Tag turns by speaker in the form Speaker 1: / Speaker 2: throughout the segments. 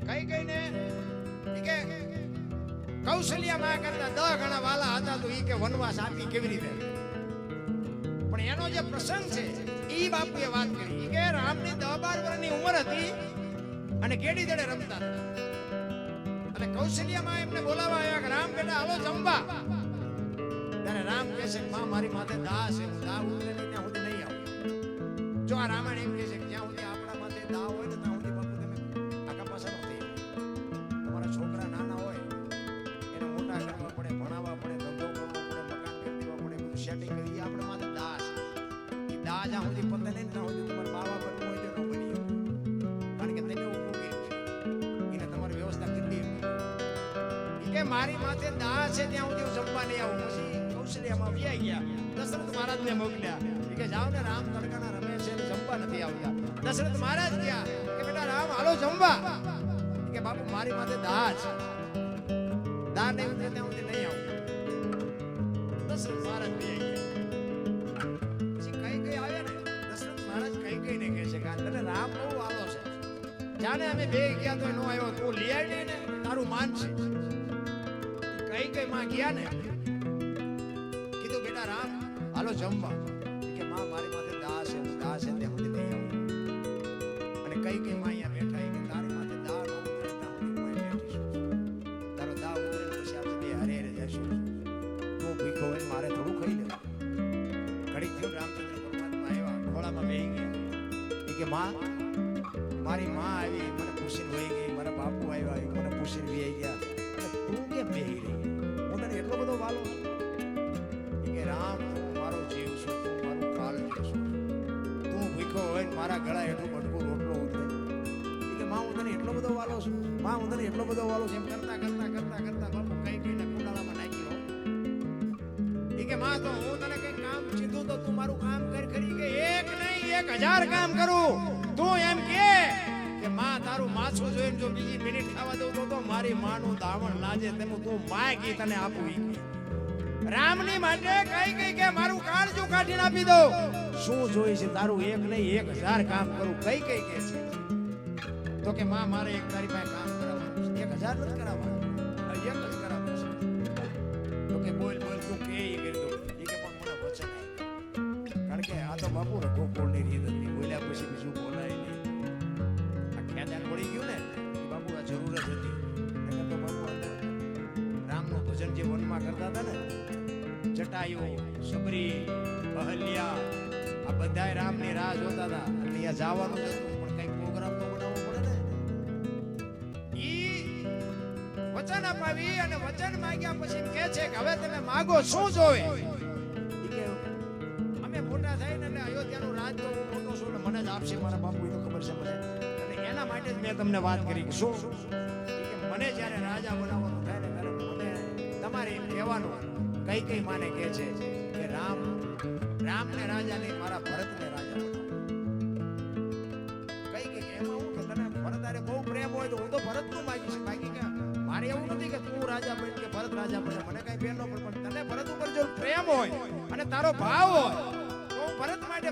Speaker 1: કઈ કઈ ને કે કૌશલ્યા માં કરતા 10 ગણા વાલા હતા તો ઈ કે વનવાસ આપી કેવી રીતે? પણ એનો જે પ્રસંગ છે ઈ બાપુએ વાત કરી. ઈ કે રામની 10-12 વર્ષની ઉંમર હતી અને કેડી દડે રમતા હતા. અને કૌશલ્યા માં એમને બોલાવા આવ્યા કે રામ બેટા હાલો જમવા. ત્યારે રામ કહે છે માં મારી માથે દા છે, હું દા ઉતરે નહીં ત્યાં સુધી નહીં આવું. જો આ રામાયણ એમ કહે છે કે જ્યાં સુધી આપણા માથે દા હોય ને ત્યાં સુધી બાપુ તમે આગા પાછા નથી. તમારા છોકરા નાના હોય એને મોટા કરવા પડે, ભણાવવા પડે, ધંધો કરવો પડે, મકાન કરી દેવા પડે, બધું સેટિંગ કરી. આપણે માથે દા છે. એ દા જ્યાં સુધી પતે નહીં ત્યાં સુધી તમારે બાવા બનવું હોય તો ન બની શકે. કારણ કે તમે ઊભું કર્યું એને તમારી વ્યવસ્થા કરી કે મારી માથે દા છે ત્યાં સુધી હું જમવા નહીં આવું. પછી કૌશલ્યામાં વ્યાઈ ગયા. દશરથ મહારાજને મોકલ્યા કે જાઓ ને રામ તડકાના રમે છે ને જમવા નથી આવતા. દશરથ મહારાજ ગયા કે બેટા રામ હાલો જમવા. કે બાપુ મારી માથે દા છે, દા નહીં ઉતરે ત્યાં સુધી નહીં આવું. દશરથ મહારાજ વ્યાઈ ગયા. પછી કઈ કઈ આવ્યા ને દશરથ મહારાજ કઈ કઈ ને કહે છે કે તને રામ બહુ આલો છે, જાને અમે બે ગયા તો નો આવ્યો, તું લઈ આવી ને તારું માન છે. કઈ કઈ માં ગયા ને કીધું બેટા રામ હાલો જમવા. કે માં મારી માથે દા છે, હું દા છે ત્યાં સુધી નહીં આવું. અને કઈ કઈ માં અહીંયા બેઠા કે તારી માથે દા નો ઉતરે ત્યાં સુધી હું અહીં બેઠીશું. તારો દા ઉતરે પછી આપણે બે હારે હારે જઈશું. તું ભૂખો હોય મારે થોડું ખાઈ લે. ઘડીક થયું રામચંદ્ર પરમાત્મા આવ્યા, ખોળામાં બેહી ગયા. કે માં મારી માં આવી મને પૂછીને વહી ગઈ, મારા બાપુ આવ્યા મને પૂછીને વહી ગયા. તું કેમ બેહી રહી? હું તને એટલો બધો વાલો છું કે રામ તું મારો જીવ છું, તું મારું કાળ છું. તું ભૂખો હોય ને મારા ગળા હેઠું બટકું રોટલો ઉતરે. કે માં હું તને એટલો બધો વાલો છું, માં હું તને એટલો બધો વાલો છું. એમ કરતા કરતા કરતા કરતા બાપુ કઈ કઈને કુંડાળામાં નાખ્યો. કે માં તો હું તને કઈ કામ કીધું તો તું મારું કામ કરી કે એક નહીં 1000 કામ કરું. તું એમ કે માં તારું માછું જોઈને જો બીજી મિનિટ ખાવા દઉં તો મારી માનું દાવણ લાજે તેનું તું માગી તને આપું. રામની માટે કઈ કઈ કે મારું કાળજું કાઢીને આપી દઉં. શું જોઈ છે તારું? એક નહીં 1000 કામ કરું. કઈ કઈ કે છે તો કે માં મારે એક તારી પાસે કામ કરાવવાનું છે. 1000 નથી કરાવવાનું, એક જ કરાવવાનું છે. તો કે બોલ બોલ તું કે એ કરી દઉં. એ કે પણ મને વચન આપ. કારણ કે આ તો બાપુ રઘો કોળની રીત હતી, બોલ્યા પછી બીજું બોલાય નહીં. ખ્યાલ પડી ગયું ને બાપુ આ જરૂર જ હતી. નકર તો બાપુ રામનું ભજન જે વનમાં કરતા હતા ને, જટાયુ, સબરી, અહલ્યા આ બધાય રામની રાહ જોતા હતા. અને અહીંયા જવાનું જ હતું પણ કઈક પ્રોગ્રામ તો બનાવવો પડે ને. ઈ વચન અપાવી અને વચન માંગ્યા પછી કહે છે કે હવે તમે માગો શું જોવે. અમે મોટા થાય ને એટલે અયોધ્યાનું રાજ તો હું મોટો છું એટલે મને જ આપશે મારા બાપુ, એ તો ખબર છે મને. એના માટે જ મેં તમને વાત કરી કે શું કે મને જ્યારે રાજા બનાવવાનું થાય ને ત્યારે મને તમારે એમ કહેવાનું. કઈ કઈ માને કહે છે કે રામને રાજા નહીં મારા ભરતને રાજા બનાવો. કઈ કઈ એમાં હું કે તને ભરત આરે બહુ પ્રેમ હોય તો હું તો ભરતનું માગીશ. બાકી કે મારે એવું નથી કે તું રાજા બન કે ભરત રાજા બને, મને કઈ ફેર ન પડે. પણ તને ભરત ઉપર જો પ્રેમ હોય અને તારો ભાવ હોય તો હું ભરત માટે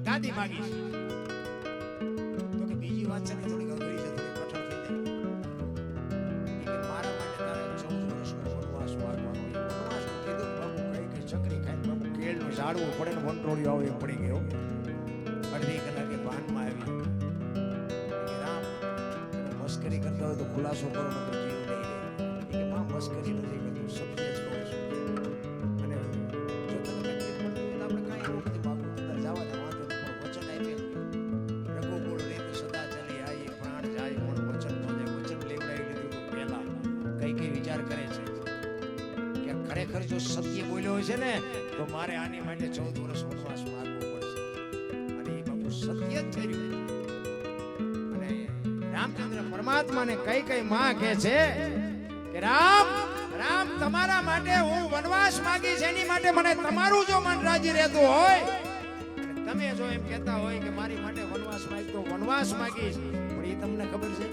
Speaker 1: ગાદી માગીશ. વાત છે ને થોડી અઘરી છે, થોડી કઠણ થઈ જાય. કે મારા માટે તારે 14 વર્ષનો વનવાસ વાગવાનો. વનવાસ તો કીધું બાબુ કઈ ચકરી ખાઈને બાબુ કેળનું ઝાડવું પડે ને વનરોળિયો આવે એમ પડી ગયો. અડધી કલાકે ભાનમાં આવી કે રામ મસ્કરી કરતા હોય તો ખુલાસો કરો ને તો જીવ નહીં રહે. કે માં મસ્કરી નથી કરતું, સત્ય જ કહું છું. અને જો તને તકલીફ પડતી હોય તો આપણે કાંઈ એવું નથી માગવું, અંદર જવા દે વાંધો નહીં. પણ વચન આપે રઘુકુળ રે સદા ચલી આવી પ્રાણ જાય પણ વચન નો દે. વચન લેવડાવી લીધું તો પહેલા કઈ કઈ વિચાર કરે છે કે ખરેખર જો સત્ય બોલ્યો હોય છે ને તો મારે આની માટે 14 વર્ષ વનવાસ માંગવો પડશે. અને એ બાપુ સત્ય જ થયું. અને રામચંદ્ર પરમાત્માને કઈ કઈ માં કહે છે કે રામ તમારા માટે હું વનવાસ માંગીશ. એની માટે મને તમારું જો મન રાજી રહેતું હોય, તમે જો એમ કહેતા હોય કે મારી માટે વનવાસ માંગ તો વનવાસ માંગીશ. પણ એ તમને ખબર છે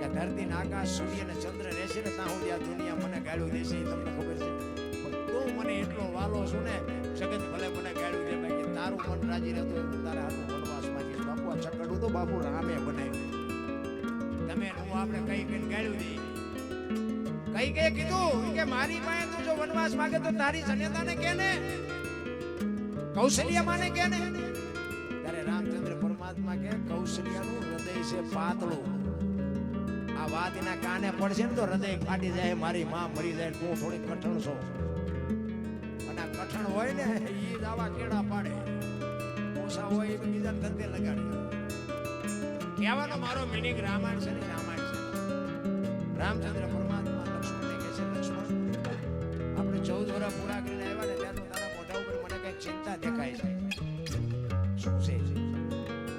Speaker 1: કે ધરતી ને આકાશ સૂર્ય ને ચંદ્ર રહેશે ને ત્યાં સુધી આ દુનિયા મને ગાળું દેશે. એ તમને ખબર છે. પણ તું મને એટલો વાલો છું ને, જગત ભલે મને ગાળું દે, બાકી તારું મન રાજી રહેતું હોય તારે હાથું વનવાસ માંગીશ. બાપુ આ ચકડું તો બાપુ રામે બનાવ્યું. તમે હું આપણે કઈ કઈ ગાળ્યું દઈ કઈ કીધું કે મારી પાસે તું જો વનવાસ માંગે તો તારી જનેતાને કે ને કૌશલ્યા માને કે ને ત્યારે રામચંદ્ર પરમાત્મા કે કૌશલ્યાનું હૃદય છે પાતળું આ વાત એના કાને પડશે ને તો હૃદય ફાટી જાય મારી માં મરી જાય તું થોડી કઠણ છો અને આ કઠણ હોય ને ઈ દાવા કેડા પાડે ઓછા હોય તો બીજા ધંધે લગાડે કહેવાનો મારો મિનિંગ રામાયણ છે ને રામાયણ છે રામચંદ્ર પરમાત્મા લક્ષ્મણને કહે છે લક્ષ્મણ આપણે 14 વર્ષ પૂરા કરીને આવ્યા ને ત્યાં તો તારા મોઢા ઉપર મને કઈક ચિંતા દેખાય છે શું છે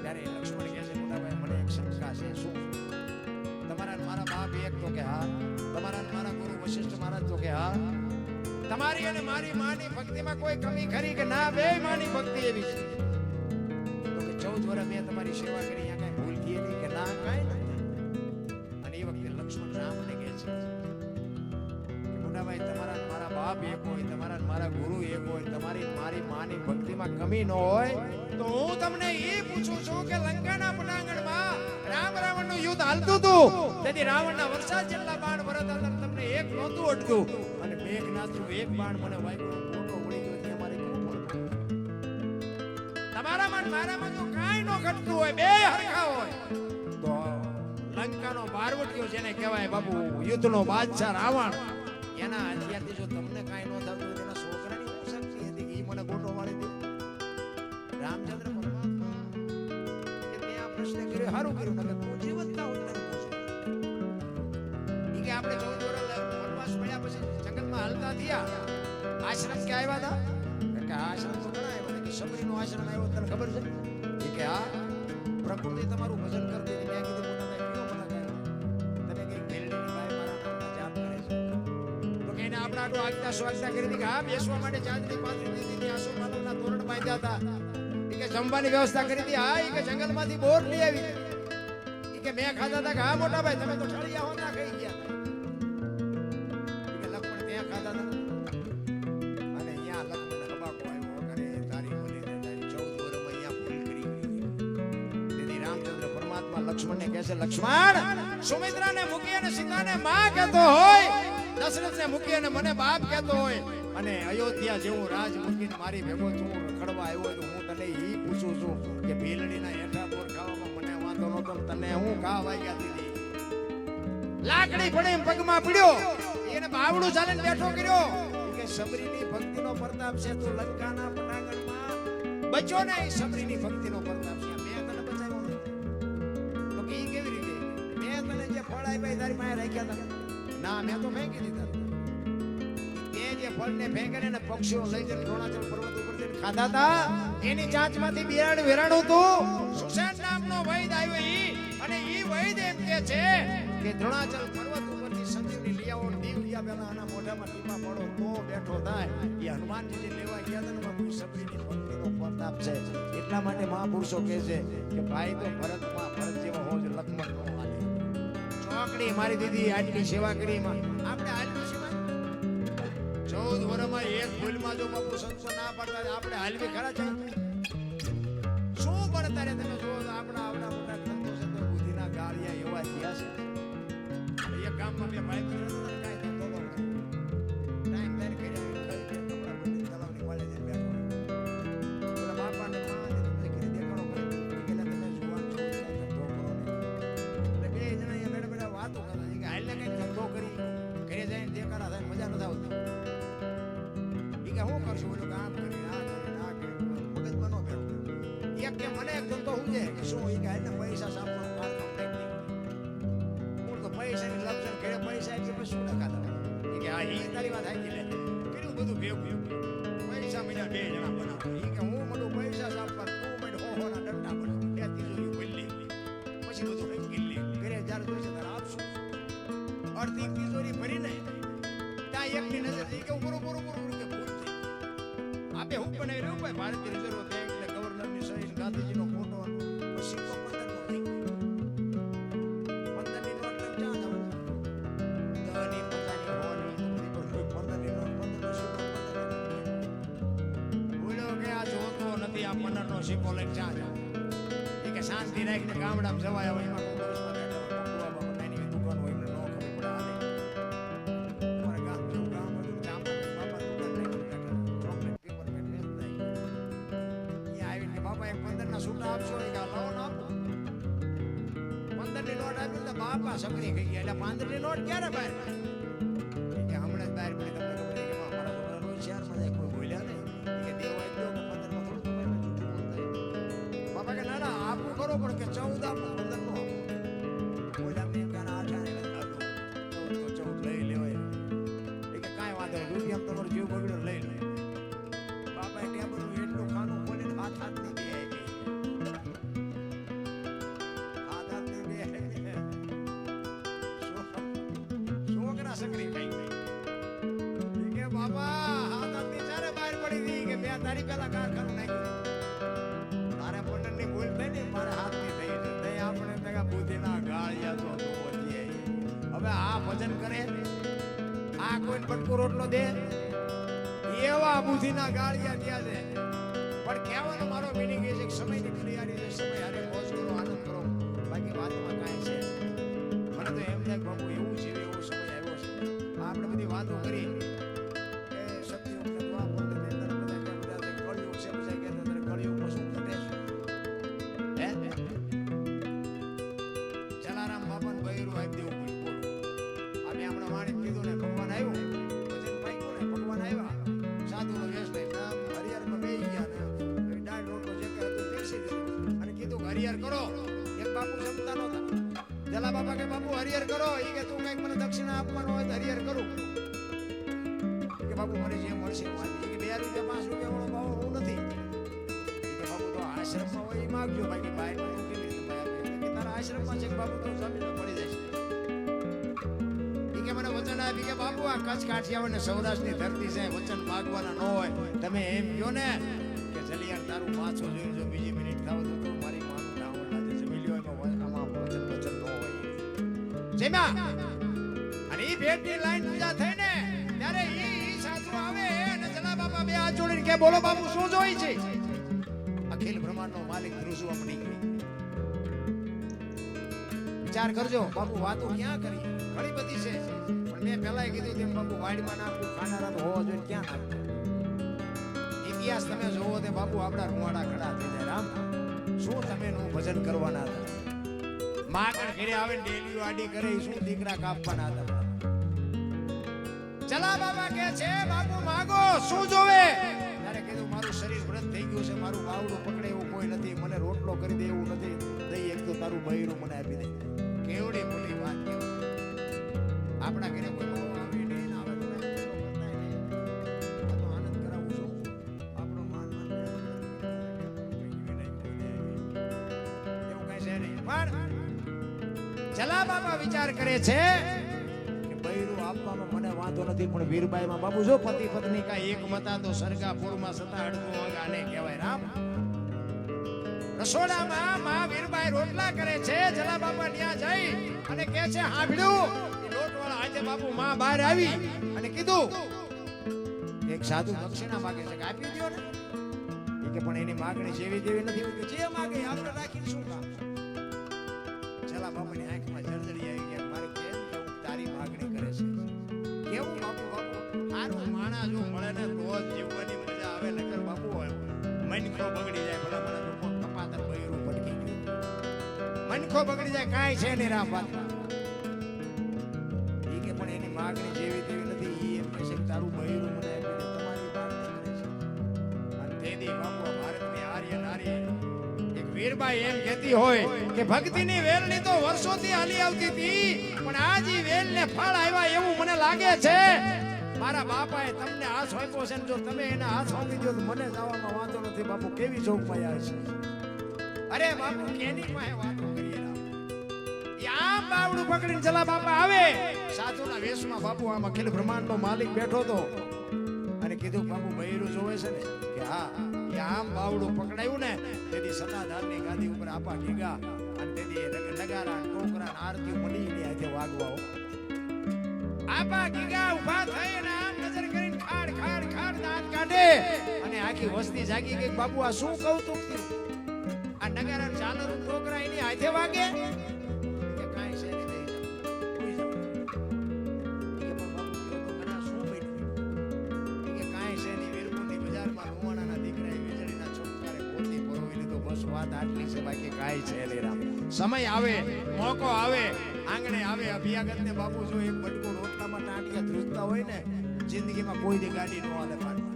Speaker 1: ત્યારે લક્ષ્મણ કહે છે મોટાભાઈ મને એક શંકા છે શું તમારા મારા બાપ એક તો કે હા તમારા મારા ગુરુ વશિષ્ઠ મહારાજ તો કે હા તમારી અને મારી માની ભક્તિમાં કોઈ કમી ખરી કે ના બે માની ભક્તિ એવી છે તો કે 14 વર્ષ મેં તમારી સેવા કરી અહીંયા કઈ ભૂલ થઈ હતી કે ના કાઈ નથી અને એ વખતે લક્ષ્મણ રામને કહે છે કે મોટાભાઈ તમારા મારા બાપ એક હોય તમારા મારા ગુરુ એક હોય તમારી મારી માની ભક્તિમાં કમી ન હોય તો હું તમને એ પૂછું છું કે લંકાના પટાંગણમાં રામ રાવણનું યુદ્ધ હાલતું હતું તેથી રાવણના વર્ષા જેટલા બાણ વરતા તમને એક નહોતું અટક્યું અને મેઘનાથનું એક બાણ મને વાગ્યો મોટો ઉડી ગયો તે મારે કેવું પડતું તમારામાં મારામાં તો કાંઈ ન ઘટતું હોય બે હરખા હોય તો લંકાનો બારવટીયો જેને કહેવાય બાપુ યુદ્ધનો બાદશાહ રાવણ એના હથિયારથી જો તમને કાંઈ ન થતું હોય તેના છોકરાની શું શક્તિ હતી કે એ મને ગોટો વાળી દીધો રામચંદ્ર પરમાત્મા કે તે આ પ્રશ્ન કર્યો સારું કર્યું નકર તું જીવતા હોત ને ઈ કે આપણે 14 વર્ષ વનવાસ મળ્યા પછી જંગલમાં હાલતા થયા આશ્રમ કે આવ્યા હતા કે આશ્રમ તો ઘણા આવ્યા કે શબરીનો આશ્રમ આવ્યો તને ખબર છે ઈ કે હા પ્રકૃતિ તમારું ભજન કરતી હતી મેં કીધું મોટા ભાઈ કયો મને કહ્યું તમે કઈ ભેલડીની ગાય મારા નામના જાપ કરે છે તો કે એને આપણા આટલું આગતા સ્વાગતા કરી હતી કે હા બેસવા માટે ચાંદની પાથરી દીધી આસો માનવના તોરણ બાંધ્યા હતા ઈ કે જમવાની વ્યવસ્થા કરી હતી હા ઈ કે જંગલમાંથી બોર લઈ આવી ઈ કે મેં ખાધા હતા કે હા મોટા ભાઈ તમે તો ઠળિયા હોતા ખાઈ ગયા ઈ કે લક્ષ્મણ ત્યાં ખાધા હતા અને અહીંયા લક્ષ્મણ હબાકો આવ્યો કરે તારી બોલીને તારી 14 વર્ષમાં અહીંયા ભૂલ કરી તેથી રામચંદ્ર પરમાત્મા લક્ષ્મણને કહે છે લક્ષ્મણ સુમિત્રાને મૂકી અને સીતાને માં કહેતો હોય દશરથને મૂકી અને મને બાપ કહેતો હોય અને અયોધ્યા જેવું રાજ મૂકીને મારી ભેગો તું રખડવા આવ્યો તો હું તને ઈ પૂછું છું કે ભીલડીના હેઠા બોર ખાવામાં મને વાંધો નતો તને હું ઘા વાગ્યા દીધી લાકડી પડી પગમાં પડ્યો એને બાવડું ચાલીને બેઠો કર્યો કે શબરીની ભક્તિનો પ્રતાપ છે તું લંકાના પટાંગણમાં બચ્યો ને શબરીની ભક્તિનો પ્રતાપ છે મેં તને બચાવ્યો તો કે ઈ કેવી રીતે મેં તને જે ફળ આપ્યા તારી પાસે રાખ્યા હતા ના મેં તો ફેંકી દીધા તે જે ફળને ફેંકીને ને પક્ષીઓ લઈ જઈને દ્રોણાચલ પર્વત ઉપર જઈને ખાધા હતા એની ચાંચમાંથી બિયાડ વેરાણું હતું સુસેન નામનો વૈદ આવ્યો ઈ અને ઈ વૈદ એમ કે છે કે દ્રોણાચલ પર્વત ઉપરથી સંજીવની લઈ આવો દીવ ગયા પહેલા આના મોઢામાં ટીપા પડો તો બેઠો થાય એ હનુમાનજી લેવા ગયા હતા ને બાપુ શબરીની ભક્તિનો પ્રતાપ છે એટલા માટે મહાપુરુષો કહે છે કે ભાઈ તો ભરતમાં ભરત જેવા હોજ લક્ષ્મણ નો હાલે ચોકડી મારી દીદી આટલી સેવા કરી આપણે આટલી સેવા 14 વર્ષમાં એક ભૂલમાં જો બાપુ સંતો ના પડતા આપણે હાલવી ખરા છે શું પડતા રે તમે જો આપણા આવડા મોટા સંતો છે તો બુદ્ધિના ગાળિયા એવા થયા છે એક ગામમાં બે ભાઈ કાઈ ધંધો ન કરે ટાઈમ દાર કર્યા કપડા બંધી તલાવની વાળે જઈને બેઠો ઓલા બાપાને માને તમે કરી દેખાડો કરે પેલા તમે જુવાન છો ધંધો કરો ને એટલે બે જણા અહીંયા બેઠા બેઠા વાતો કરે કે હાલને કઈ ધંધો કરી ઘરે જઈને દેખાડા થાય મજા ન આવતી કે હું કરશું બોલું કામ કરી આ કરી મગજમાં ન બેઠો એક કે મને એક ધંધો હું છે કે શું એ કે એને પૈસા સાપનો કામ ટેકનિક હું તો પૈસાની લક્ષણ ઘરે પૈસા એટલે પછી શું લખા તમે એ કે હા એ તારી વાત આવી લે કેટલું બધું ભેગું પૈસા મહિના બે જણા બનાવો એ કે હું મોટું પૈસા સાપવા તું મને હોના ડંડા બનાવો બે તિજોરી બોલી પછી બધું રંગી લે ઘરે જ્યારે જોઈશે ત્યારે આપશું અડધી તિજોરી ભરીને ત્યાં એકની નજર એ કે બરોબર બરોબર કે આપે હું બનાવી રહ્યો ભાઈ ભારતીય રિઝર્વ બેંક ને ગવર્નરની સહી ગાંધીજીનો ફોટો સિક્કો 15 નો થઈ 15 ની નોટ લઈને ક્યાં જવાનું 10 ની 50 ની 15 ની નોટ 15 નો સિક્કો 15 બોલ્યો કે આ જોતો નથી આ 15 નો સિક્કો લઈને ક્યાં જવાનું એ કે શાંતિ રાખીને ગામડામાં જવાય હવે એમાં કોંગ્રેસમાં બેઠા પકડવા બાબા એની ના છૂટા આપશો એ કે લાવો ના આપો 15 ની નોટ આપી તો બાપા સકરી ગઈ ગયા એટલે 15 ની નોટ ક્યારે બહાર પડી કે હમણાં જ બહાર પડી તમને ખબર કે મારા છોકરા રોજ શહેરમાં જાય કોઈ બોલ્યા નહીં કે દેવાય તો કે 15 માં થોડું તમારે જૂઠું બોલતા બાપા કે ના ના આપવું કરો પણ કે 14 આપો 15 નો બોલ્યા મેં કાના 8 ને તો 14 લઈ લેવાય કે કાંઈ વાંધો નહીં રૂપિયા તમારો જીવ બગડ્યો લઈ લો બાપા ટેબલ નું એટલું ખાનું બોલીને હાથ ની દે છોકરા સકરી થઈ ગઈ કે બાબા હાથ ની ચારે બહાર પડી ગઈ કે બે તારી પેલા કારખાનું નાખ્યું તારે પંડર ની ભૂલ થઈ ને મારે હાથ ની થઈ છે આપણે તગા બુદ્ધિના ગાળિયા તો બોલીએ હવે આ ભજન કરે આ કોઈ પટકો રોટલો દે એવા બુદ્ધિના ગાળિયા ત્યાં છે પણ કહેવાનો મારો મીનિંગ એ છે કે સમયની તૈયારી છે સમય હારે મોજ કરો આનંદ કરો બાકી વાતમાં કાંઈ છે મને તો એમ થાય બાબુ એવું છે એવો સમય આવ્યો છે આપણે બધી વાતો કરી કે સત્યુગ ને દ્વાપર ને અંદર બધા કે બધા કળિયુગ છે બધા કે અંદર કળિયુગમાં શું ઘટે છે હે જલારામ બાપાને બૈરું આપી દેવું બોલું આપણે હમણાં વાણી કીધું ને ભગવાન આવ્યો ભજન પાક્યું ને ભગવાન આવ્યા સાધુ વેશ લઈ નામ હરિહરમાં બેસી ગયા ને દાળ રોટલો જે કે હતું પીરસી દીધું અને કીધું હરિહર કરો એક બાપુ જમતા નહોતા જલા બાપા કે બાપુ હરિહર કરો ઈ કે તું કઈક મને દક્ષિણા આપવાનો હોય તો હરિહર કરું કે બાપુ મને જે મળશે કે 2 રૂપિયા 5 રૂપિયા વાળો ભાવ હું નથી કે બાપુ તો આશ્રમમાં હોય માંગજો બાકી બહાર કેવી રીતે કે તારા આશ્રમમાં છે કે બાપુ તો જમીન મળી જશે કે મને વચન આપી કે બાપુ આ કચ્છ કાઠિયાવાડ ને સૌરાષ્ટ્રની ધરતી છે વચન માંગવાના ન હોય તમે એમ કહો ને કે જલિયાર તારું માછો જોઈ જો બીજી મિનિટ થાવ તો મારી માનું ડાઉન લાગે છે મિલ્યો એમાં આમાં વચન ન હોય જેમાં અને ઈ ભેટની લાઈન પૂજા થઈ ને ત્યારે ઈ સાધુ આવે અને જલા બાપા બે હાથ જોડીને કે બોલો બાપુ શું જોઈ છે અખિલ બ્રહ્માંડનો માલિક ધ્રુસવા મળી વિચાર કરજો બાપુ વાતો ક્યાં કરી ઘણી બધી છે પણ મેં પહેલા કીધું તેમ બાપુ વાડીમાં નાખવું ખાનારા તો હોવા જોઈએ ક્યાં નાખવું ઇતિહાસ તમે જોવો તે બાપુ આપણા રૂવાડા ખડા થઈ જાય રામ શું તમે નું ભજન કરવાના હતા માગણ ઘરે આવે ને ડેલી વાડી કરે શું દીકરા કાપવાના હતા ચલા બાબા કે છે બાપુ માગો શું જોવે ત્યારે કીધું મારું શરીર વ્રત થઈ ગયું છે મારું બાવડું પકડે એવું કોઈ નથી મને રોટલો કરી દે એવું નથી દઈ એક તો તારું બૈરું મને આપી દે કેવડી મોટી વાત કેવું આપણા ઘરે કોઈ બહુ આવી નહીં આવે તો આનંદ કરાવું છું આપણો માન એવું કઈ છે નહીં પણ જલા બાબા વિચાર કરે છે કે બૈરું આપવામાં મને વાંધો નથી પણ વીરબાઈમાં બાબુ જો પતિ પત્ની કા એક મતા તો સરગાપુરમાં સતા અડધું વાગાને કહેવાય રામ રસોડામાં માં વીરબાઈ રોટલા કરે છે જલા બાબા ત્યાં જઈ અને કહે છે હાંભળ્યું લોટવાળા આજે બાપુ માં બહાર આવી અને કીધું એક સાધુ દક્ષિણા માંગે છે કે આપી દો ને કે પણ એની માંગણી જેવી જેવી નથી કે જે માંગે આપણે રાખીને શું કામ જલા બાપાની આંખમાં જળજળી આવી ગયા મારે કેમ કેવું તારી માંગણી કરે છે કેવું બાપુ બાપુ આનું માણા જો મળે ને તો જ જીવવાની મજા આવે નકર બાપુ મનખો બગડી જાય ભલા મને તો કપાતર બૈરું પટકી ગયું મનખો બગડી જાય કાંઈ છે નહીં રામ વાત ઈ કે પણ એની માંગણી જેવી તેવી નથી ઈ એમ કહે છે કે તારું બૈરું મને આપી દે તમારી માંગણી કરે છે અને તેદી બાપુ ભારતની આર્ય નારી એક વીરબાઈ એમ કહેતી હોય કે ભક્તિની વેલની તો વર્ષોથી હાલી આવતી હતી પણ આજ ઈ વેલને ફળ આવ્યા એવું મને લાગે છે મારા બાપાએ તમને હાથ સોંપ્યો છે ને જો તમે એને હાથ સોંપી દો તો મને જવામાં વાંધો નથી બાપુ કેવી જોગમાઈ આવે છે અરે બાપુ કેની પાસે વાતો કરીએ આમ બાવડું પકડીને જલા બાપા આવે સાધુના વેશમાં બાપુ આમ અખિલ બ્રહ્માંડનો માલિક બેઠો તો અને કીધું બાપુ બૈરું જોવે છે ને કે હા એ આમ બાવડું પકડાયું ને તેથી સતાધારની ગાદી ઉપર આપા ગીગા અને તેથી નગારા ટોકરા આરતી મળી આજે વાગવાઓ આપા ગીગા ઊભા થઈ અને આમ નજર કરીને ખાડ ખાડ ખાડ દાંત કાઢે અને આખી વસ્તી જાગી ગઈ બાપુ આ શું કૌતુક થયું આ નગારા ચાલર ટોકરા એની હાથે વાગે કે કાઈ છે ને લઈ જાઓ કોઈ જાઓ કે પણ બાપુ તો કના શું બેઠું કે કાઈ છે ને વીરપુરની બજારમાં રૂવાણાના દીકરાએ વીજળીના છોકરાએ પોતી પરોવી લીધો બસ વાત આટલી છે, બાકી કાંઈ છે નહીં રામ. સમય આવે, મોકો આવે, આંગણે આવે અભિયાગતને બાપુ જો એક બટકો રોટલામાં ટાંટિયા ધ્રુજતા હોય ને, જિંદગીમાં કોઈ દી ગાડી ન હાલે પાડી.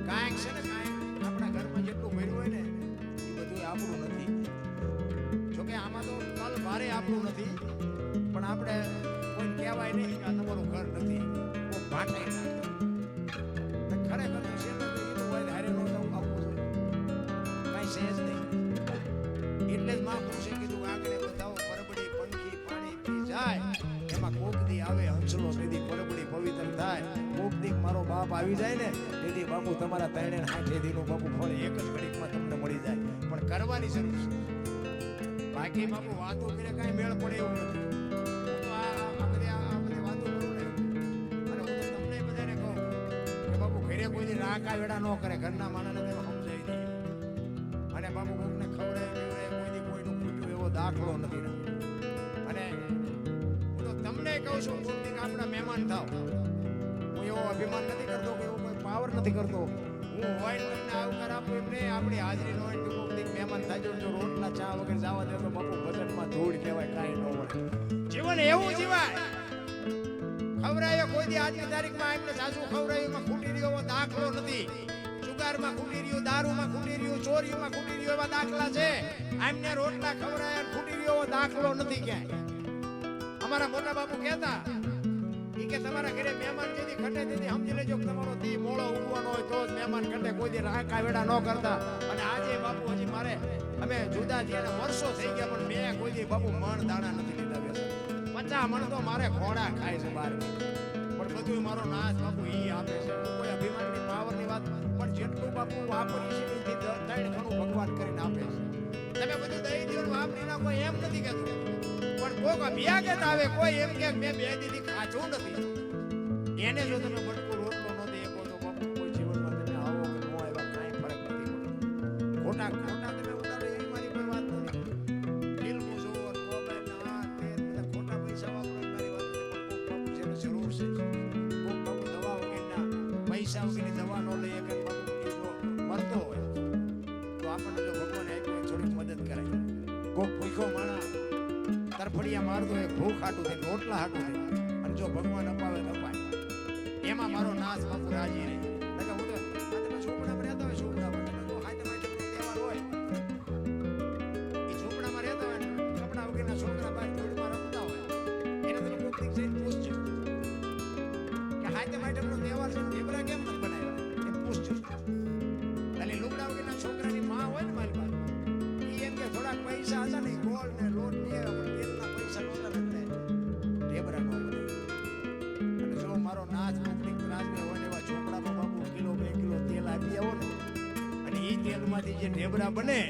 Speaker 1: કાંઈક છે ને કાંઈક આપણા ઘરમાં જેટલું ભર્યું હોય ને એ બધું આપણું નથી. જોકે આમાં તો તલ ભારે આપણું નથી, પણ આપણે કોઈ કહેવાય નહીં કે આ તમારું ઘર નથી, કોઈ ભાટે ના ખરેખર તો છે ને એ હોય હારે નો જવું આપવું જોઈએ, કાંઈ છે જ નહીં. એટલે જ મહાપુરુષે કીધું આંગણે બધાઓ પરબડી પંખી પાણી પી જાય, એમાં કોક દી આવે હંસલો તેથી પરબડી પવિત્ર થાય. કોક દી મારો બાપ આવી જાય ને તેથી બાપુ તમારા 360 દીનું બાપુ ફળ એક જ ઘડીકમાં તમને મળી જાય. પણ કરવાની જરૂર છે, બાકી બાપુ વાતો કરે કાંઈ મેળ પડે એવું નથી. હું તો આ બધી વાતો કરું ને, અને હું તો તમને બધાને કહું કે બાપુ ઘરે કોઈ દી રાકા વેડા ન કરે, ઘરના માણસને તમે સમજાવી દઈએ. અને બાપુ કોકને ખવડાવી કોઈ દી કોઈનું ખૂટ્યું એવો દાખલો નથી. અને હું તો તમને કહું છું કોક દી આપણા મહેમાન થાવ, હું એવો અભિમાન નથી કરતો કે એવો કોઈ પાવર નથી કરતો. હું હોય તમને આવકાર આપું એમ નહીં, આપણી હાજરી ન હોય તો કોક દી મહેમાન થાજો, જો રોટલા ચા વગર જવા દે તો બાપુ બજેટમાં ધૂળ કહેવાય, કાંઈ ન હોય. જીવન એવું જીવાય. ખવડાયો કોઈ દી આજની તારીખમાં એમને સાસુ ખવડાવ્યું ખૂટી રહ્યો એવો દાખલો નથી. જુગારમાં ખૂટી રહ્યું, દારૂમાં ખૂટી રહ્યું, ચોરીમાં ખૂટી રહ્યું એવા દાખલા છે. એમને રોટલા ખવડાયા ખૂટી રહ્યો એવો દાખલો નથી ક્યાંય. અમારા મોટા બાપુ કહેતા કે તમારા ઘરે મહેમાન જેથી ઘટે તેથી સમજી લેજો કે તમારો દી મોળો ઉગવાનો હોય તો જ મહેમાન ઘટે, કોઈ દી રાકા વેડા ન કરતા. અને આજે બાપુ હજી મારે અમે જુદા થયા વર્ષો થઈ ગયા, પણ મેં કોઈ દી બાપુ મણ દાણા નથી લીધા. 50 મણ તો મારે ઘોડા ખાય છે બહાર, પણ બધું મારો નાશ બાપુ ઈ આપે છે. કોઈ અભિમાનની પાવરની વાત, પણ જેટલું બાપુ વાપરી છે એથી 3 ગણું ભગવાન કરીને આપે છે. તમે બધું દઈ દો વાપરી નાખો એમ નથી કહેતું, પણ કોક અભિયાગત આવે કોઈ એમ કે મેં 2 દીથી ખાધું નથી, એને જો તમે બટકો રોટલો ન દે શકો તો બાપુ કોઈ જીવનમાં તમે આવો કે ન આવ્યા કાંઈ ફરક નથી પડતો. ખોટા ખોટા તમે ઉડાડો એવી મારી કોઈ વાત નથી. ફિલ્મો જોવો, મોબાઈલના તે બધા ખોટા પૈસા વાપરો મારી વાત નથી. પણ કોક બાપુ જેને જરૂર છે, કોક બાપુ દવા વગરના પૈસા વગરની દવા ન લઈએ કે બાપુ જો મરતો હોય તો આપણને જો ભગવાન આપ્યું હોય થોડીક મદદ કરાય. કોક ભૂખો માણસ તરફડિયા મારતો હોય, ભૂખ હાટું થાય, રોટલા હાટું થાય, અને જો ભગવાન અપાવે તો અપાય. એમાં મારો નાશ બાપુ રાજી રહે. હું તો તમે ઝૂંપડામાં રહેતા હોય, ઝૂંપડામાં તમે જો હાથે માટે તહેવાર હોય એ ઝૂંપડામાં રહેતા હોય, કપડા વગરના છોકરા બહાર ધૂળમાં રમતા હોય, એને તમે કોક દી જઈને પૂછજો કે હાથે માટે તહેવાર છે, ઢેબરા કેમ નથી બનાવ્યા, એમ પૂછજો. ખાલી લુગડા વગરના છોકરાની માં હોય ને મારી પાસે, એ એમ કે થોડાક પૈસા હતા ને ગોળ ને લોટ ને તેલના પૈસા નહોતા ને ઢેબરા ન બને. અને જો મારો નાચ પબ્લિક રાજને હોય એવા ચોપડામાં બાપુ કિલો 2 કિલો તેલ આપી આવો ને, અને એ તેલમાંથી જે ઢેબરા બને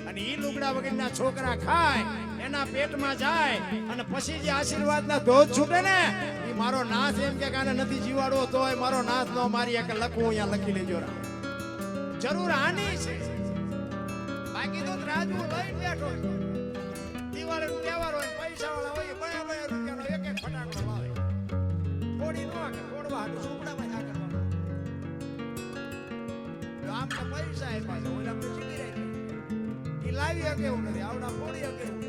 Speaker 1: અને એ લુગડા વગરના છોકરા ખાય, એના પેટમાં જાય, અને પછી જે આશીર્વાદના ધોધ છૂટે ને એ મારો નાથ એમ કે આને નથી જીવાડો તોય મારો નાથ નો મારી કે લખું અહીંયા લખી લેજો. જરૂર આની છે, બાકી તો રાજુ લઈને બેઠો. દિવાળી નો તહેવાર હોય, પૈસા વાળા હોય, 2 રૂપિયાનો એક ફટાકડો લાવે, થોડી નો આગળ થોડવા હાટું ઝૂંપડામાં જ આગળ આમ તો પૈસા એ પાસે ઓલા તો સીધી રહી એ લાવી શકે એવું નથી, આવડા ફોડી શકે એવું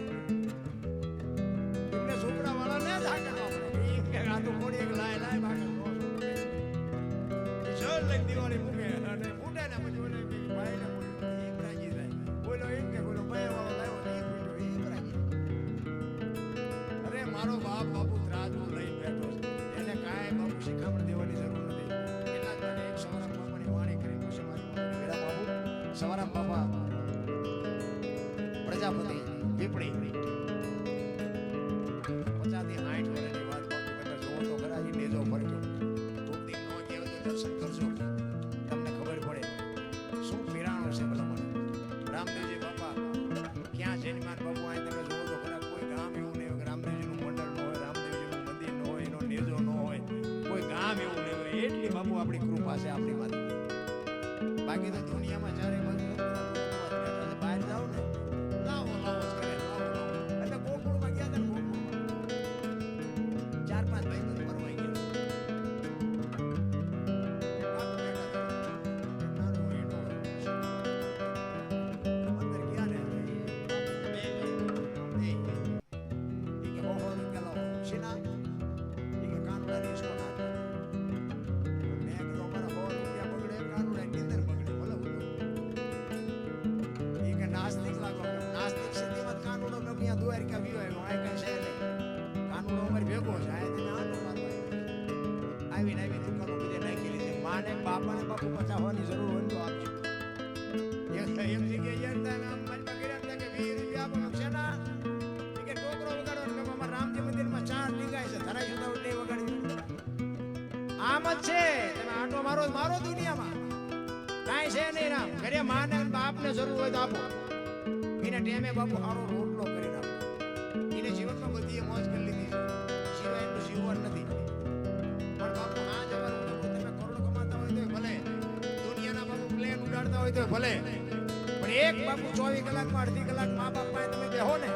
Speaker 1: એટલે ઝૂંપડા વાળા ને જ આગળ આપણે કે આ તો ફોડી એક લાય આગળ જળ લઈને દિવાળી મૂકે અને ફૂટે ને પછી ઓલે ભાઈ ને બોલ્યો રાજી થાય, બોલો એમ કે બોલો ભાઈ વાળો લાવ્યો ને અરે મારો બાપ બાપુ ત્રાજુ લઈ બેઠો છે, એને કાંઈ બાપુ શીખામણ દેવાની જરૂર નથી. એટલા જ માટે એક સવારામ બાપાની વાણી કરી પછી મારી મેળા બાપુ સવારામ બાપા પ્રજાપતિ પીપળી 50 થી 60 વર્ષની વાત બાપુ કરતા જોવો તો ખરા એ નેજો ફરક્યો. કોક દી નો કેવો તો દર્શન કરજો, તમને ખબર પડે શું પીરાણું છે. ભલા મને રામદેવજી બાપા ક્યાં જન્માન બાપુ અહીં તમે જોવો તો ખરા કોઈ ગામ એવું નહીં હોય રામદેવજીનું મંડળ ન હોય, રામદેવજીનું મંદિર ન હોય, એનો નેજો ન હોય, કોઈ ગામ એવું નહીં હોય. એટલી બાપુ આપણી કૃપા છે આપણી માથે. બાકી તો દુનિયામાં ચારે બાજુ બહાર જાવ ને લાવો લાવો જ કરે, લાવો લાવો. એટલે ગોકુળમાં ગયા હતા ને, ગોકુળમાં 4-5 ભાઈ તો ફરવાઈ ગયા. અંદર ગયા કાનુડા ને ઈસકો ના કરે. મેં કીધું અમારા 100 રૂપિયા બગડે કાનુડા ની નીંદર બગડે ભલે ઉતો એ કે નાસ્તિક લાગો. નાસ્તિક સ્થિતિમાં કાનુડો ગમ્યા દ્વારકા વિયો આવ્યો આ કઈ છે નહીં. કાનુડો અમારી ભેગો છે આ તેને આનો મારવા આવીને દુકાનો બધે નાખી લીધી. માને બાપાને બાપુ પચાવવાની જરૂર હોય તો આપજો. એક જગ્યાએ યાર તમે આમ મનમાં કર્યા હતા કે 20 રૂપિયા આપવાનું છે ના કે ટોકરો વગાડવાનો કે અમારા રામજી મંદિરમાં 4 ડીંગાય છે ધરાઈ સુધા નહીં વગાડી. આમ જ છે તમે આટો મારો દુનિયામાં કાંઈ છે નહીં. રામ ઘરે માને બાપને જરૂર હોય તો આપો. એને ટેમે બાપુ સારો રોટલો કરીને આપો. એને જીવનમાં બધી મોજ કરી લીધી છે. સિવાય એટલું જીવન નથી. પણ બાપુ ના જવાનું તમે કરોડ કમાતા હોય તો ભલે, દુનિયાના બાપુ પ્લેન ઉડાડતા હોય તો ભલે, પણ એક બાપુ 24 કલાકમાં અડધી કલાક મા બાપ પાસે તમે બેહો ને,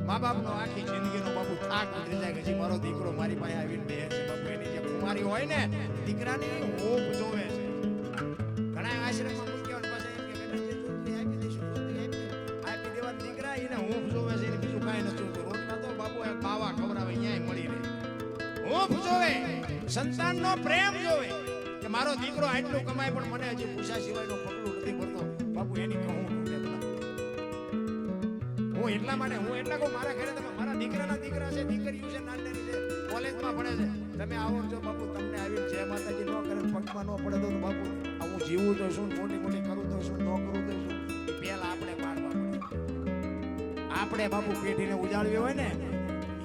Speaker 1: મા બાપનો આખી જિંદગીનો બાપુ થાક ઉતરી જાય કે જી મારો દીકરો મારી પાસે આવીને બેહે છે. બાપુ એની જે કુમારી હોય ને દીકરાની હોપ જોવે છે. ઘણા આશ્રમમાં મૂક્યા પાસે એમ કે બેટા જે જોતી આપી દઈશું, આપી દેવા દીકરા એને હોપ જોવે છે. એને બીજું કાંઈ નથી જોતું. રોટલા તો બાપુ એક બાવા ખવડાવે ન્યાય મળી રહે. હોપ જોવે, સંતાનનો પ્રેમ જોવે કે મારો દીકરો આટલું કમાય પણ મને હજી પૂછા સિવાયનો પગલું નથી પડતો. બાપુ એની કહું હું એટલા માટે હું એટલા કહું મારા ઘરે તમે મારા દીકરાના દીકરા છે, દીકરીઓ છે, નાની છે, કોલેજમાં ભણે છે, તમે આવો છો બાપુ તમને આવી જય માતાજી ન કરે પગમાં ન પડે તો બાપુ હું જીવું તો શું, મોટી મોટી કરું તો શું, ન કરું તો શું, પહેલા આપણે પાડવા પડે. આપણે બાપુ પેઢીને ઉજાળવી હોય ને,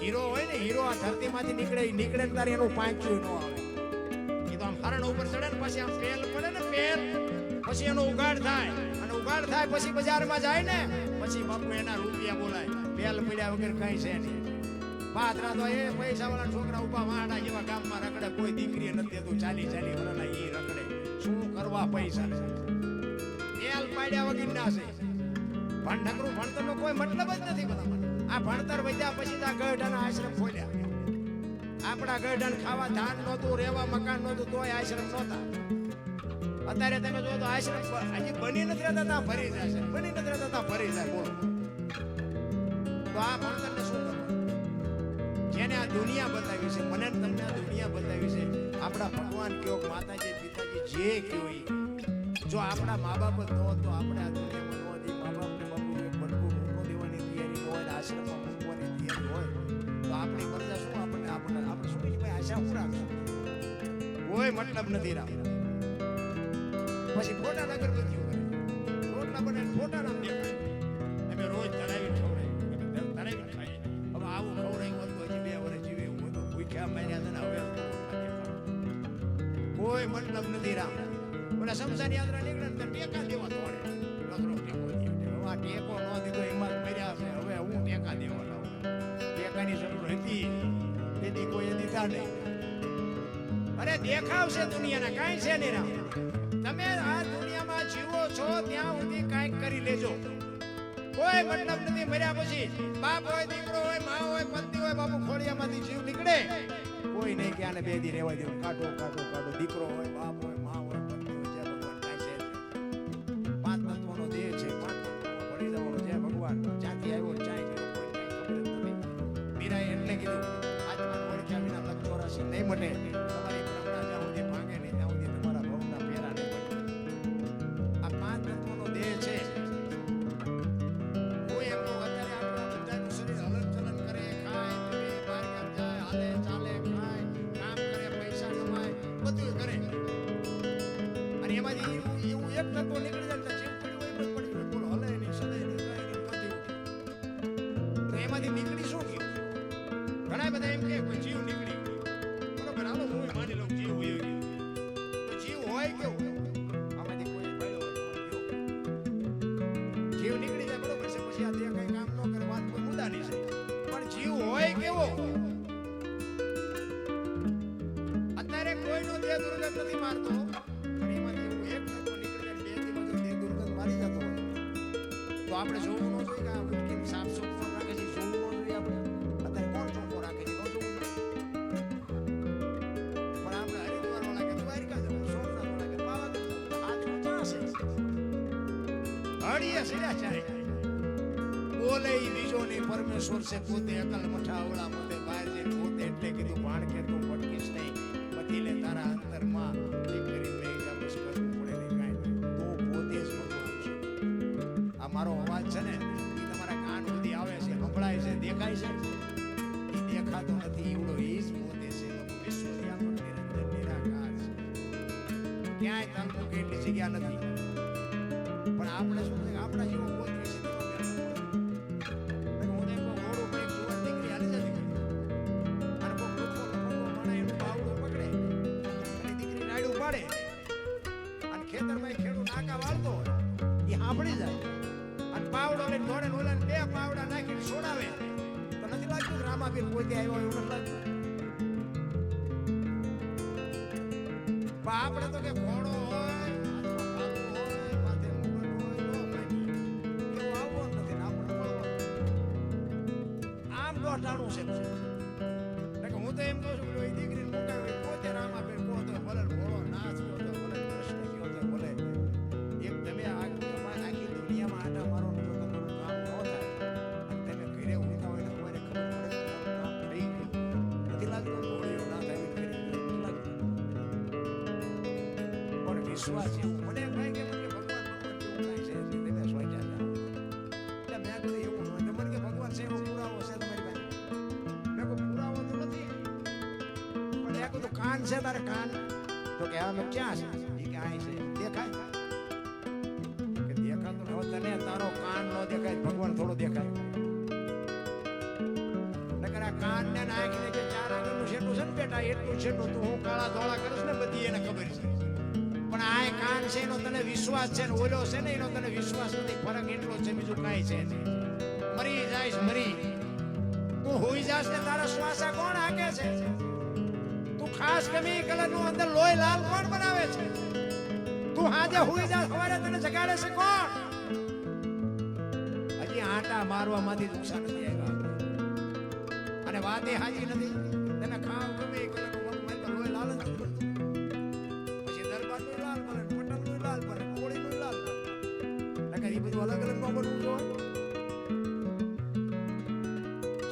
Speaker 1: હીરો હોય ને, હીરો આ ધરતીમાંથી નીકળે તારી એનું પાંચ્યું ન આવે. એ તો આમ હરણ ઉપર ચડે ને પછી આમ પેલ પડે ને, પેલ પછી એનો ઉગાડ થાય, અને ઉગાડ થાય પછી બજારમાં જાય ને પછી બાપુ એના રૂપિયા બોલાય. પેલ પડ્યા વગર કઈ છે નહીં. પાત્રા તો એ પૈસા વાળા છોકરા ઉભા વાડા જેવા ગામમાં રખડે, કોઈ દીકરી નથી દેતું. 40 વર્ષના ઈ રખડે. શું કરવા પૈસા છે? પેલ પાડ્યા વગર ના છે. નકરું ભણતરનો કોઈ મતલબ જ નથી. બધા આ ભણતર વધ્યા પછી આ ગઢાના આશ્રમ ખોલ્યા. આપણા ગઢાને ખાવા ધાન નહોતું, રહેવા મકાન નહોતું, તોય આશ્રમ નહોતા. અત્યારે તમે જો તો આશ્રમ હજી બની નથી રહેતા તા ભરી જશે, બની નથી રહેતા તા ભરી જાય. બોલો તો આ ભણતરને શું કરવું? જેને આ દુનિયા બતાવી છે, મને તમને આ દુનિયા બતાવી છે, આપણા ભગવાન કયો, માતાજી પિતાજી જે કયો, જો આપણા મા બાપ જ ન હોત તો આપણે આ દુનિયામાં ન હોત. મા બાપને બાપુ બટકું મૂકો દેવાની તૈયારી ન હોય, આશ્રમમાં મૂકવાની તૈયારી હોય તો આપણી મરજા શું? આપણે શું ભાઈ આશા શું રાખશું? કોઈ મતલબ નથી રાખ. પછી ફોટા અગરબત્તીઓ કરે, રોટલા બને ફોટા નામ દેખાય. અમે રોજ ધરાવીને ખવડાવી ખાઈએ. હવે આવું ખવડાવ્યું હોત તો હજી 2 વર્ષ જીવે એવું હોય તો ભૂખ્યા માર્યા હતા ને હવે કોઈ મતલબ નથી રામ. ઓલા શમશાન યાત્રા નીકળે ને ટેકા દેવા દોડે. નકરો ટેકો દીધો. આ ટેકો ન દીધો એમાં મર્યા છે. હવે હું ટેકા દેવાનો. ટેકાની જરૂર હતી તેથી કોઈ દીધા નહીં. અરે દેખાવશે દુનિયાના કાંઈ છે નહીં રામ. તમે આ દુનિયામાં જીવો છો ત્યાં સુધી કાંઈક કરી લેજો. કોઈ મતલબ નથી. મર્યા પછી બાપ હોય, દીકરો હોય, મા હોય, પત્ની હોય, બાપુ ખોડિયામાંથી જીવ નીકળે કોઈ નહીં કે આને 2 દી રહેવા દેવું. કાઢો કાઢો કાઢો. દીકરો હોય, બાપ હોય, મા હોય, પત્ની હોય, જય ભગવાન કાંઈ છે. 5 તત્વનો દેહ છે, 5 તત્વમાં પડી જવાનો જય ભગવાન. જ્યાંથી આવ્યો ચાય ગયો કોઈ કઈ ખબર જ નથી. મીરાએ એટલે કીધું આત્માને ઓળખ્યા વિના લખ 84 નહીં મટે. તમારી પ્રજ્ઞા જ્યાં સુધી ભાંગે નહીં ત્યાં સુધી તમારા ભવના પેરા નહીં મટે. આ 5 તત્વનો દેહ છે. કોઈ એમનો અત્યારે આપણા બધાનું શરીર હલન ચલન કરે, ખાય પીવે, બહાર ગામ જાય, હાલે ચાલે, ખાય, કામ કરે, પૈસા કમાય, બધું કરે. અને એમાંથી એવું એક તત્વ નીકળી જાય તો જીવ પડ્યું હોય પડી હોય. બોલો હલે નહીં, સલે નહીં, કાંઈ નહીં, બધું. તો એમાંથી નીકળી શું ગયું? ઘણા બધા એમ કે જીવ નીકળી ગયો. બરોબર, હાલો હું માની લઉં જીવ હોય ગયો. તો જીવ હોય કેવું? આમાંથી કોઈ ભયો જીવ નીકળી જાય બરોબર છે. પછી આ દેહ કઈ કામ ન કરે, વાત કોઈ મુદ્દાની છે. પણ જીવ હોય કેવો? અત્યારે કોઈનો દેહ દુર્ગંધ નથી મારતો. પણ એમાંથી એવું એક તત્વ નીકળી જાય 2 દિવસ દેહ દુર્ગંધ મારી જતો હોય તો આપણે જોવું ન જોઈએ કે આ ઉઠકીને સાફ સુથરો રાખે છે. જોવું ન જોઈએ આપણે. અત્યારે કોણ ચોખ્ખો રાખે છે? ન જોવું. પણ આપણે હરિદ્વાર વાળા કે દ્વારિકા જવું, સોમનાથ વાળા કે પાવાગઢ જવું, આ ચોચા છે. હળીએ સીધા ચારે બોલે ઈ બીજો નહીં પરમેશ્વર છે પોતે. અકલ મઠા અવળા મોતે બહાર જઈને પોતે એટલે કીધું ભાણ કે તું કરીશ નહીં. બધી લે તારા અંતરમાં એક કરી લઈ જા, બસ કરવું પડે નહીં કાંઈ. તું પોતે જ ભગવાન છે. આ મારો અવાજ છે ને, એ તમારા કાન સુધી આવે છે, સંભળાય છે, દેખાય છે. એ દેખાતો નથી, એવડો એ જ પોતે છે. વિશ્વવ્યાપક નિરંજન નિરાકાર છે. ક્યાંય તલમું કે એટલી જગ્યા નથી. પણ આપણે શું છે, આપણા જેવો કોઈ વિશે ખેતરમાં ખેડૂત નાકા વાળતો હોય, એ સાંભળી જાય અને પાવડો લઈને દોડે ઓલા બે પાવડા નાખીને છોડાવે તો નથી લાગતું રામાબીર પોતે આવ્યો એવું નથી લાગતું. પણ આપણે તો કે ઘોડો હોય, માથે મુગટ હોય, નો માની એવું આવવો નથી ને આપણે આમ દોટાણું છે. હું તો એમ કહું છું કે દીકરી મુકાવી પોતે રામાબીર પોતે ભલે ઘોડો નાચ ગયો તો ભલે કૃષ્ણ ગયો તો ભલે એમ તમે આખી દુનિયામાં આટા મારો તો તમારું કામ ન થાય અને તમે ઘરે ઉઠતા હોય ને કોઈને ખબર પડે કે કામ થઈ ગયું નથી લાગતું ઘોડીઓ ના થાય કરી નથી લાગતું. પણ વિશ્વાસ એવું મને ભાઈ કે મને ભગવાન કેવું થાય છે તમે સ્વાચ્યા જાઓ એટલે મેં કીધું એવું હોય તો મને કે ભગવાન છે એવો પુરાવો છે તમારી પાસે. મેં કોઈ પુરાવો તો નથી પણ મેં કીધું કાન છે તારે કાન તો કે આ ક્યાં છે એ કે આ છે દેખાય કે દેખાતું હવે તને તારો કાન નો દેખાય ભગવાન થોડો દેખાય નકર આ કાન ને નાખીને જે ચાર આગળનું છેટું છે ને બેટા એટલું છેટું તું હું કાળા ધોળા કરીશ ને બધી એને ખબર છે. પણ આ કાન છે એનો તને વિશ્વાસ છે ને ઓલો છે ને એનો તને વિશ્વાસ નથી. ફરક એટલો છે બીજું કાંઈ છે નહીં. મરી જાઈશ મરી તું હોઈ જાશ ને તારા શ્વાસા કોણ હાકે છે? તું ખાસ ગમે કલર નું અંદર લોહી લાલ કોણ બનાવે છે? તું હાજે હોઈ જા સવારે તને જગાડે છે કોણ? હજી આટા મારવામાંથી નુકસાન નથી આવ્યા અને વાત એ હાજી નથી. તમે ખાવ ગમે કલર નું મગ તો લોહી લાલ જ નથી પડતું. પછી દરબાર નું લાલ પડે, પટલ નું લાલ પડે, કોળી નું લાલ પડે. નકર એ બધું અલગ અલગ માં બનવું જોઈએ.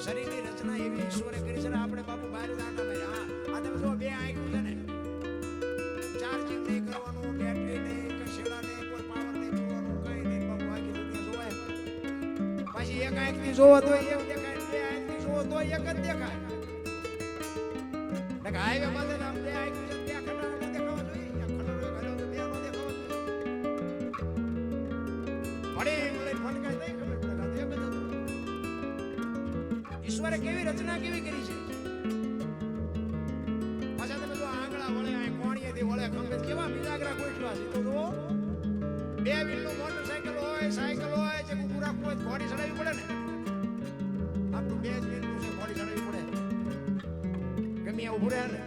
Speaker 1: શરીરની રચના એવી ઈશ્વરે કરી છે ને આપણે બાપુ બહાર આટા માર્યા. હા આ તમે જો બે આંખું છે ને ચાર્જિંગ નહીં કરવાનું, બેટરી નહીં, કશેડા નહીં, કોઈ પાવર નહીં કરવાનું, કઈ નહીં બાપુ આખી દુનિયા જોવાય. પછી એક આંખથી જોવો તો એક દેખાય, બે આંખથી જોવો તો એક જ દેખાય. હાઈવે માં આમ બે આંખું છે બે ખંડારો ન દેખાવા જોઈએ. ખંડારો ઘરે તો બે નો દેખાવા જોઈએ. મળી ફટકાય નહીં ખબર પડે એક જ હતું. ઈશ્વરે કેવી રચના કેવી કરી છે. પાછા તમે જો આંગળા વળે આ કોણીએથી વળે ખંભે કેવા મિજાગરા ગોઠવા છે. તો જુઓ બે વ્હીલનું મોટરસાઇકલ હોય, સાયકલ હોય, જે પૂરા કોઈ ઘોડી ચડાવવી પડે ને. આપણું બે જ વ્હીલનું છે, ઘોડી ચડાવવી પડે ગમે ઉભું રહે ને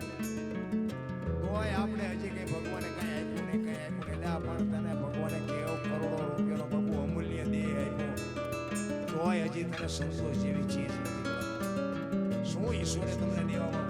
Speaker 1: તોય આપણે હજી કઈ ભગવાને કઈ આપ્યું નહીં, કઈ આપ્યું નહીં. પણ તને ભગવાને કેવો કરોડો રૂપિયાનો બહુ અમૂલ્ય દેહ આપ્યો તોય હજી તને સંતોષ જેવી ચીજ નથી. શું ઈશ્વરે તમને દેવામાં